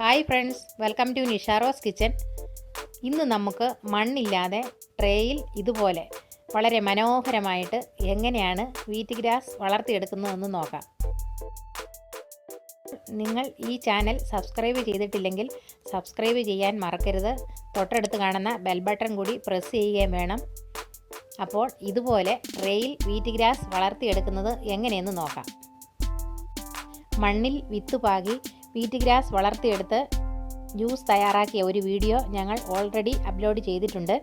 Hi friends, welcome to Nisha Rose kitchen. ഇന്ന് നമുക്ക് മണ്ണില്ലാതെ ട്രേയിൽ ഇതുപോലെ വളരെ മനോഹരമായിട്ട് എങ്ങനെയാണ് വീറ്റ് ഗ്രാസ് വളർത്തിയെടുക്കുന്നതെന്ന് നോക്കാം. നിങ്ങൾ ഈ ചാനൽ സബ്സ്ക്രൈബ് ചെയ്തിട്ടില്ലെങ്കിൽ സബ്സ്ക്രൈബ് ചെയ്യാൻ മറക്കരുത്. തൊട്ടടുത്ത് കാണുന്ന ബെൽ ബട്ടൺ കൂടി പ്രസ് ചെയ്യുകയും വേണം. അപ്പോൾ ഇതുപോലെ ട്രേയിൽ വീറ്റ് ഗ്രാസ് വളർത്തിയെടുക്കുന്നത് എങ്ങനെയെന്ന് നോക്കാം. മണ്ണിൽ വിത്ത് പാകി വീറ്റ് ഗ്രാസ് വളർത്തിയെടുത്ത് ജ്യൂസ് തയ്യാറാക്കിയ ഒരു വീഡിയോ ഞങ്ങൾ ഓൾറെഡി അപ്ലോഡ് ചെയ്തിട്ടുണ്ട്.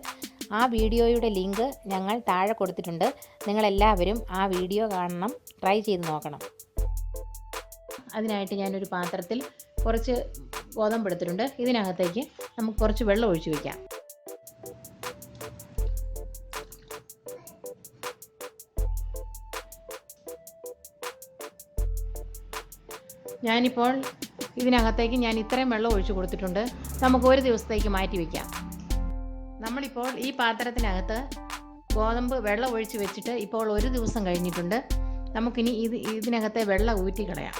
ആ വീഡിയോയുടെ ലിങ്ക് ഞങ്ങൾ താഴെ കൊടുത്തിട്ടുണ്ട്. നിങ്ങളെല്ലാവരും ആ വീഡിയോ കാണണം, ട്രൈ ചെയ്ത് നോക്കണം. അതിനായിട്ട് ഞാനൊരു പാത്രത്തിൽ കുറച്ച് ഗോതമ്പ് എടുത്തിട്ടുണ്ട്. ഇതിനകത്തേക്ക് നമുക്ക് കുറച്ച് വെള്ളം ഒഴിച്ച് വയ്ക്കാം. ഞാനിപ്പോൾ ഇതിനകത്തേക്ക് ഇത്രയും വെള്ളം ഒഴിച്ചു കൊടുത്തിട്ടുണ്ട്. നമുക്ക് ഒരു ദിവസത്തേക്ക് മാറ്റി വയ്ക്കാം. നമ്മളിപ്പോൾ ഈ പാത്രത്തിനകത്ത് ഗോതമ്പ് വെള്ളം ഒഴിച്ച് വെച്ചിട്ട് ഇപ്പോൾ ഒരു ദിവസം കഴിഞ്ഞിട്ടുണ്ട്. നമുക്കിനി ഇതിനകത്തെ വെള്ളം ഊറ്റി കളയാം.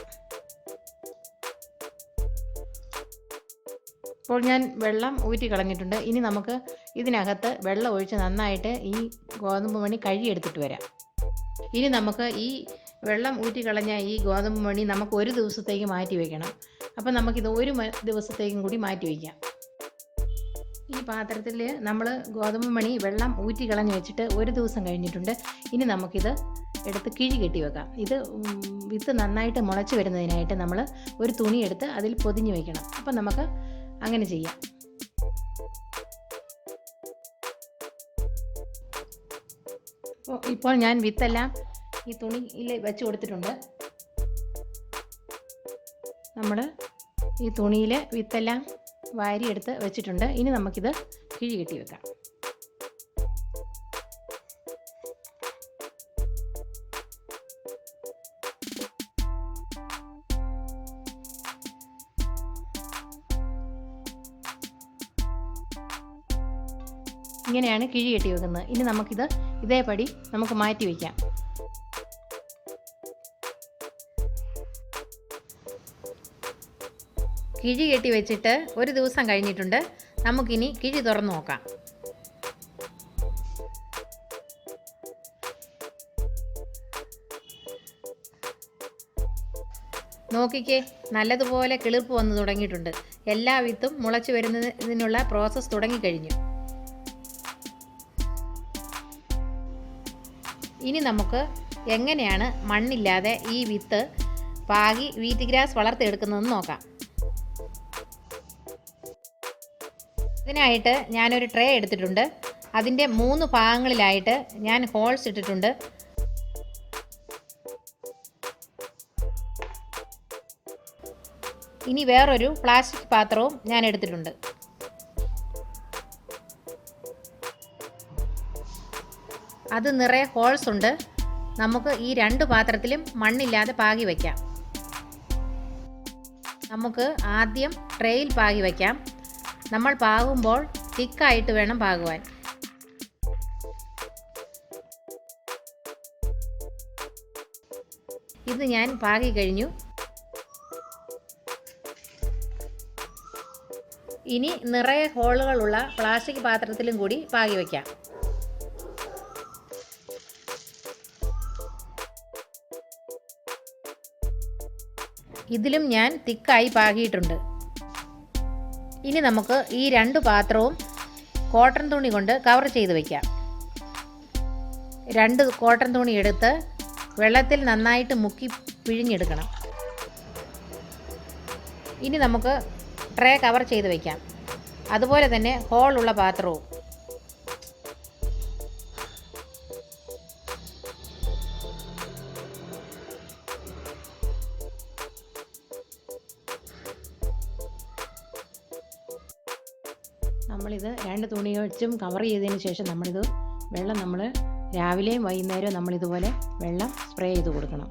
ഇപ്പോൾ ഞാൻ വെള്ളം ഊറ്റി കളഞ്ഞിട്ടുണ്ട്. ഇനി നമുക്ക് ഇതിനകത്ത് വെള്ളം ഒഴിച്ച് നന്നായിട്ട് ഈ ഗോതമ്പ് മണി കഴുകിയെടുത്തിട്ട് വരാം. ഇനി നമുക്ക് ഈ വെള്ളം ഊറ്റി കളഞ്ഞ ഈ ഗോതമ്പ് മണി നമുക്ക് ഒരു ദിവസത്തേക്ക് മാറ്റി വയ്ക്കണം. അപ്പം നമുക്കിത് ഒരു ദിവസത്തേക്കും കൂടി മാറ്റി വയ്ക്കാം. ഈ പാത്രത്തിൽ നമ്മൾ ഗോതമ്പ് മണി വെള്ളം ഊറ്റി കളഞ്ഞ് വെച്ചിട്ട് ഒരു ദിവസം കഴിഞ്ഞിട്ടുണ്ട്. ഇനി നമുക്കിത് എടുത്ത് കിഴി കെട്ടി വെക്കാം. ഇത് വിത്ത് നന്നായിട്ട് മുളച്ച് വരുന്നതിനായിട്ട് നമ്മൾ ഒരു തുണി എടുത്ത് അതിൽ പൊതിഞ്ഞ് വയ്ക്കണം. അപ്പം നമുക്ക് അങ്ങനെ ചെയ്യാം. ഇപ്പോൾ ഞാൻ വിത്തെല്ലാം ഈ തുണിയിൽ വെച്ച് കൊടുത്തിട്ടുണ്ട്. നമ്മൾ ഈ തുണിയിൽ വിത്തെല്ലാം വാരിയെടുത്ത് വെച്ചിട്ടുണ്ട്. ഇനി നമുക്കിത് കിഴി കെട്ടി വെക്കാം. ഇങ്ങനെയാണ് കിഴി കെട്ടി വെക്കുന്നത്. ഇനി നമുക്കിത് ഇതേപടി നമുക്ക് മാറ്റി വയ്ക്കാം. കിഴി കെട്ടി വെച്ചിട്ട് ഒരു ദിവസം കഴിഞ്ഞിട്ടുണ്ട്. നമുക്കിനി കിഴി തുറന്നു നോക്കാം. നോക്കിക്കേ, നല്ലതുപോലെ കിളിർപ്പ് വന്നു തുടങ്ങിയിട്ടുണ്ട്. എല്ലാ വിത്തും മുളച്ചു വരുന്നതിനുള്ള പ്രോസസ്സ് തുടങ്ങിക്കഴിഞ്ഞു. ഇനി നമുക്ക് എങ്ങനെയാണ് മണ്ണില്ലാതെ ഈ വിത്ത് പാകി വീറ്റ് ഗ്രാസ് വളർത്തിയെടുക്കുന്നതെന്ന് നോക്കാം. ഇതിനായിട്ട് ഞാനൊരു ട്രേ എടുത്തിട്ടുണ്ട്. അതിൻ്റെ 3 ഭാഗങ്ങളിലായിട്ട് ഞാൻ ഹോൾസ് ഇട്ടിട്ടുണ്ട്. ഇനി വേറൊരു പ്ലാസ്റ്റിക് പാത്രവും ഞാൻ എടുത്തിട്ടുണ്ട്. അത് നിറയെ ഹോൾസ് ഉണ്ട്. നമുക്ക് ഈ 2 പാത്രത്തിലും മണ്ണില്ലാതെ പാകി വയ്ക്കാം. നമുക്ക് ആദ്യം ട്രേയിൽ പാകി വയ്ക്കാം. നമ്മൾ പാകുമ്പോൾ തിക്കായിട്ട് വേണം പാകുവാൻ. ഇത് ഞാൻ പാകി കഴിഞ്ഞു. ഇനി നിറയെ ഹോളുകളുള്ള പ്ലാസ്റ്റിക് പാത്രത്തിലും കൂടി പാകി വയ്ക്കാം. ഇതിലും ഞാൻ തിക്കായി പാകിയിട്ടുണ്ട്. ഇനി നമുക്ക് ഈ 2 പാത്രവും കോട്ടൺ തുണി കൊണ്ട് കവർ ചെയ്ത് വയ്ക്കാം. 2 കോട്ടൺ തുണി എടുത്ത് വെള്ളത്തിൽ നന്നായിട്ട് മുക്കി പിഴിഞ്ഞെടുക്കണം. ഇനി നമുക്ക് ട്രേ കവർ ചെയ്ത് വയ്ക്കാം. അതുപോലെ തന്നെ ഹോളുള്ള പാത്രവും. നമ്മളിത് 2 തുണി വെച്ചും കവർ ചെയ്തതിന് ശേഷം വെള്ളം നമ്മൾ രാവിലെയും വൈകുന്നേരവും നമ്മളിതുപോലെ വെള്ളം സ്പ്രേ ചെയ്ത് കൊടുക്കണം.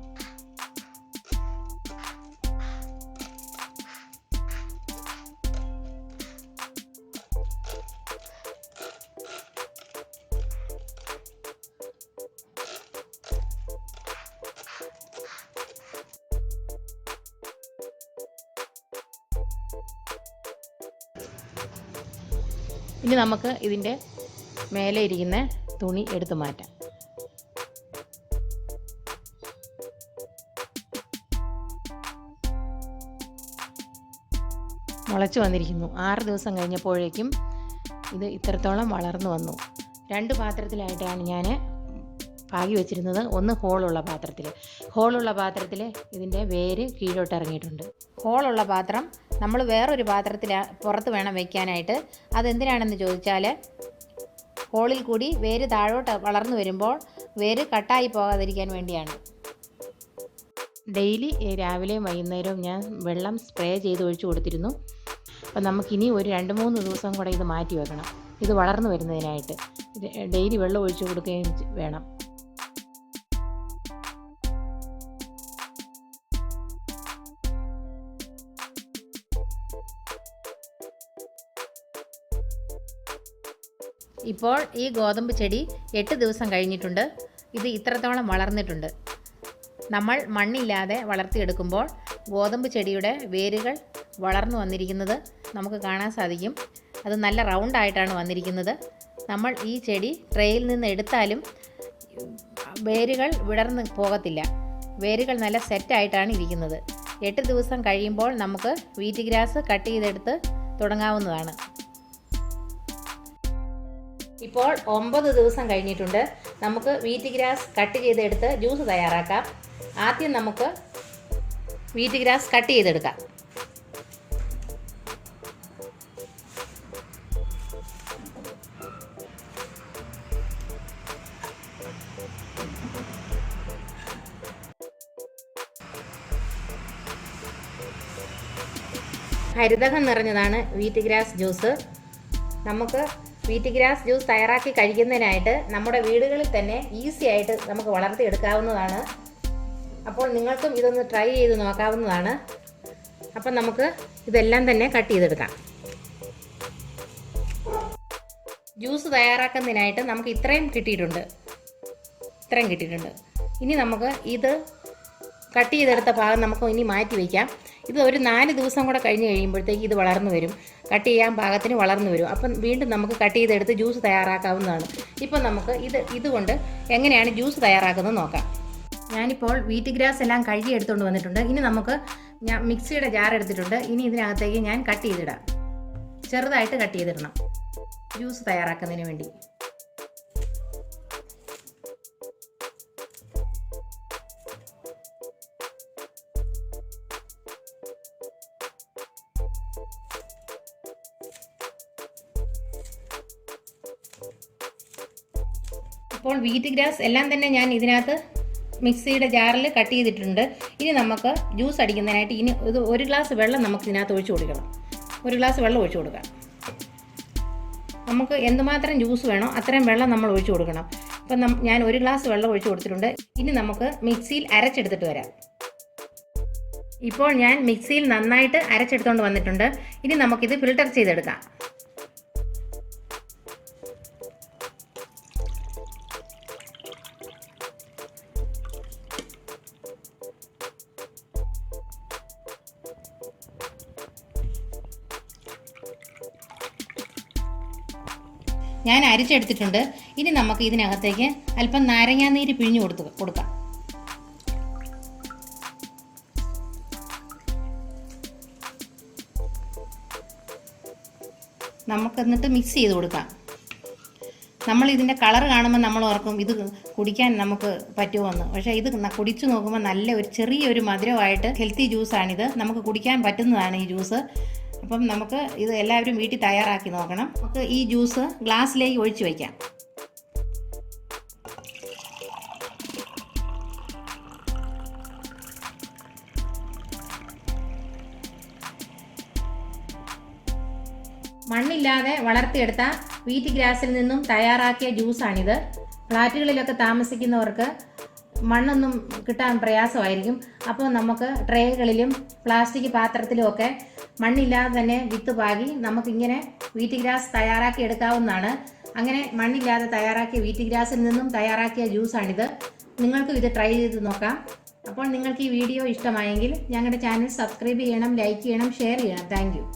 ഇനി നമുക്ക് ഇതിൻ്റെ മേലെ ഇരിക്കുന്ന തുണി എടുത്തു മാറ്റാം. മുളച്ച് വന്നിരിക്കുന്നു. 6 ദിവസം കഴിഞ്ഞപ്പോഴേക്കും ഇത് ഇത്രത്തോളം വളർന്നു വന്നു. 2 പാത്രത്തിലായിട്ടാണ് ഞാൻ പാകി വെച്ചിരുന്നത്. ഒന്ന് ഹോളുള്ള പാത്രത്തിൽ ഇതിൻ്റെ വേര് കീഴോട്ട് ഇറങ്ങിയിട്ടുണ്ട്. ഹോളുള്ള പാത്രം നമ്മൾ വേറൊരു പാത്രത്തിൽ പുറത്ത് വേണം വയ്ക്കാനായിട്ട്. അതെന്തിനാണെന്ന് ചോദിച്ചാൽ ഹോളിൽ കൂടി വേര് താഴോട്ട് വളർന്നു വരുമ്പോൾ വേര് കട്ടായി പോകാതിരിക്കാൻ വേണ്ടിയാണ്. ഡെയിലി രാവിലെയും വൈകുന്നേരവും ഞാൻ വെള്ളം സ്പ്രേ ചെയ്ത് ഒഴിച്ചു കൊടുത്തിരുന്നു. അപ്പം നമുക്കിനി ഒരു 2-3 ദിവസം കൂടെ ഇത് മാറ്റി വെക്കണം. ഇത് വളർന്നു വരുന്നതിനായിട്ട് ഡെയിലി വെള്ളം ഒഴിച്ചു കൊടുക്കുകയും വേണം. ഇപ്പോൾ ഈ ഗോതമ്പ് ചെടി 8 ദിവസം കഴിഞ്ഞിട്ടുണ്ട്. ഇത് ഇത്രത്തോളം വളർന്നിട്ടുണ്ട്. നമ്മൾ മണ്ണില്ലാതെ വളർത്തിയെടുക്കുമ്പോൾ ഗോതമ്പ് ചെടിയുടെ വേരുകൾ വളർന്നു വന്നിരിക്കുന്നത് നമുക്ക് കാണാൻ സാധിക്കും. അത് നല്ല റൗണ്ടായിട്ടാണ് വന്നിരിക്കുന്നത്. നമ്മൾ ഈ ചെടി ട്രേയിൽ നിന്ന് എടുത്താലും വേരുകൾ വിടർന്ന് പോകത്തില്ല. വേരുകൾ നല്ല സെറ്റായിട്ടാണ് ഇരിക്കുന്നത്. 8 ദിവസം കഴിയുമ്പോൾ നമുക്ക് വീറ്റ് ഗ്രാസ് കട്ട് ചെയ്തെടുത്ത് തുടങ്ങാവുന്നതാണ്. ഇപ്പോൾ 9 ദിവസം കഴിഞ്ഞിട്ടുണ്ട്. നമുക്ക് വീറ്റ് ഗ്രാസ് കട്ട് ചെയ്തെടുത്ത് ജ്യൂസ് തയ്യാറാക്കാം. ആദ്യം നമുക്ക് വീറ്റ് ഗ്രാസ് കട്ട് ചെയ്തെടുക്കാം. ഹരിതകം നിറഞ്ഞതാണ് വീറ്റ് ഗ്രാസ് ജ്യൂസ്. നമുക്ക് വീറ്റ് ഗ്രാസ് ജ്യൂസ് തയ്യാറാക്കി കഴിക്കുന്നതിനായിട്ട് നമ്മുടെ വീടുകളിൽ തന്നെ ഈസി ആയിട്ട് നമുക്ക് വളർത്തിയെടുക്കാവുന്നതാണ്. അപ്പോൾ നിങ്ങൾക്കും ഇതൊന്ന് ട്രൈ ചെയ്ത് നോക്കാവുന്നതാണ്. അപ്പം നമുക്ക് ഇതെല്ലാം തന്നെ കട്ട് ചെയ്തെടുക്കാം. ജ്യൂസ് തയ്യാറാക്കുന്നതിനായിട്ട് നമുക്ക് ഇത്രയും കിട്ടിയിട്ടുണ്ട്. ഇനി നമുക്ക് ഇത് കട്ട് ചെയ്തെടുത്ത ഭാഗം നമുക്ക് ഇനി മാറ്റി വയ്ക്കാം. ഇത് ഒരു 4 ദിവസം കൂടെ കഴിഞ്ഞ് കഴിയുമ്പോഴത്തേക്ക് ഇത് വളർന്നു വരും. കട്ട് ചെയ്യാൻ പാകത്തിന് വളർന്നു വരും. അപ്പം വീണ്ടും നമുക്ക് കട്ട് ചെയ്തെടുത്ത് ജ്യൂസ് തയ്യാറാക്കാവുന്നതാണ്. ഇപ്പം നമുക്ക് ഇതുകൊണ്ട് എങ്ങനെയാണ് ജ്യൂസ് തയ്യാറാക്കുന്നത് നോക്കാം. ഞാനിപ്പോൾ വീറ്റ് ഗ്രാസ് എല്ലാം കഴുകി എടുത്തുകൊണ്ട് വന്നിട്ടുണ്ട്. ഇനി ഞാൻ മിക്സിയുടെ ജാർ എടുത്തിട്ടുണ്ട്. ഇനി ഇതിനകത്തേക്ക് ഞാൻ കട്ട് ചെയ്തിടാം. ചെറുതായിട്ട് കട്ട് ചെയ്തിടണം ജ്യൂസ് തയ്യാറാക്കുന്നതിന് വേണ്ടി. ഇപ്പോൾ വീറ്റ് ഗ്രാസ് എല്ലാം തന്നെ ഞാൻ ഇതിനകത്ത് മിക്സിയുടെ ജാറിൽ കട്ട് ചെയ്തിട്ടുണ്ട്. ഇനി നമുക്ക് ജ്യൂസ് അടിക്കുന്നതിനായിട്ട് ഇത് 1 ഗ്ലാസ് വെള്ളം നമുക്ക് ഇതിനകത്ത് ഒഴിച്ചു കൊടുക്കണം. 1 ഗ്ലാസ് വെള്ളം ഒഴിച്ചു കൊടുക്കാം. നമുക്ക് എന്തുമാത്രം ജ്യൂസ് വേണോ അത്രയും വെള്ളം നമ്മൾ ഒഴിച്ചു കൊടുക്കണം. അപ്പം ഞാൻ 1 ഗ്ലാസ് വെള്ളം ഒഴിച്ചു കൊടുത്തിട്ടുണ്ട്. ഇനി നമുക്ക് മിക്സിയിൽ അരച്ചെടുത്തിട്ട് വരാം. ഇപ്പോൾ ഞാൻ മിക്സിയിൽ നന്നായിട്ട് അരച്ചെടുത്തുകൊണ്ട് വന്നിട്ടുണ്ട്. ഇനി നമുക്കിത് ഫിൽട്ടർ ചെയ്തെടുക്കാം. ഞാൻ അരിച്ചെടുത്തിട്ടുണ്ട്. ഇനി നമുക്ക് ഇതിനകത്തേക്ക് അല്പം നാരങ്ങാനീര് പിഴിഞ്ഞു കൊടുക്കാം. നമുക്ക് എന്നിട്ട് മിക്സ് ചെയ്ത് കൊടുക്കാം. നമ്മൾ ഇതിൻ്റെ കളർ കാണുമ്പോൾ നമ്മൾ ഓർക്കും ഇത് കുടിക്കാൻ നമുക്ക് പറ്റുമോയെന്ന്. പക്ഷേ ഇത് കുടിച്ചു നോക്കുമ്പോൾ നല്ല ചെറിയൊരു മധുരമായിട്ട് ഹെൽത്തി ജ്യൂസാണിത്. നമുക്ക് കുടിക്കാൻ പറ്റുന്നതാണ് ഈ ജ്യൂസ്. അപ്പം നമുക്ക് ഇത് എല്ലാവരും വീട്ടിൽ തയ്യാറാക്കി നോക്കണം. നമുക്ക് ഈ ജ്യൂസ് ഗ്ലാസ്സിലേക്ക് ഒഴിച്ചു വയ്ക്കാം. മണ്ണില്ലാതെ വളർത്തിയെടുത്ത വീറ്റ് ഗ്രാസിൽ നിന്നും തയ്യാറാക്കിയ ജ്യൂസാണിത്. ഫ്ലാറ്റുകളിലൊക്കെ താമസിക്കുന്നവർക്ക് മണ്ണൊന്നും കിട്ടാൻ പ്രയാസമായിരിക്കും. അപ്പോൾ നമുക്ക് ട്രേകളിലും പ്ലാസ്റ്റിക് പാത്രത്തിലും ഒക്കെ മണ്ണില്ലാതെ തന്നെ വിത്ത് പാകി നമുക്കിങ്ങനെ വീറ്റ് ഗ്രാസ് തയ്യാറാക്കി എടുക്കാവുന്നതാണ്. അങ്ങനെ മണ്ണില്ലാതെ തയ്യാറാക്കിയ വീറ്റ് ഗ്രാസിൽ നിന്നും തയ്യാറാക്കിയ ജ്യൂസാണിത്. നിങ്ങൾക്കും ഇത് ട്രൈ ചെയ്ത് നോക്കാം. അപ്പോൾ നിങ്ങൾക്ക് ഈ വീഡിയോ ഇഷ്ടമായെങ്കിൽ ഞങ്ങളുടെ ചാനൽ സബ്സ്ക്രൈബ് ചെയ്യണം, ലൈക്ക് ചെയ്യണം, ഷെയർ ചെയ്യണം. Thank you.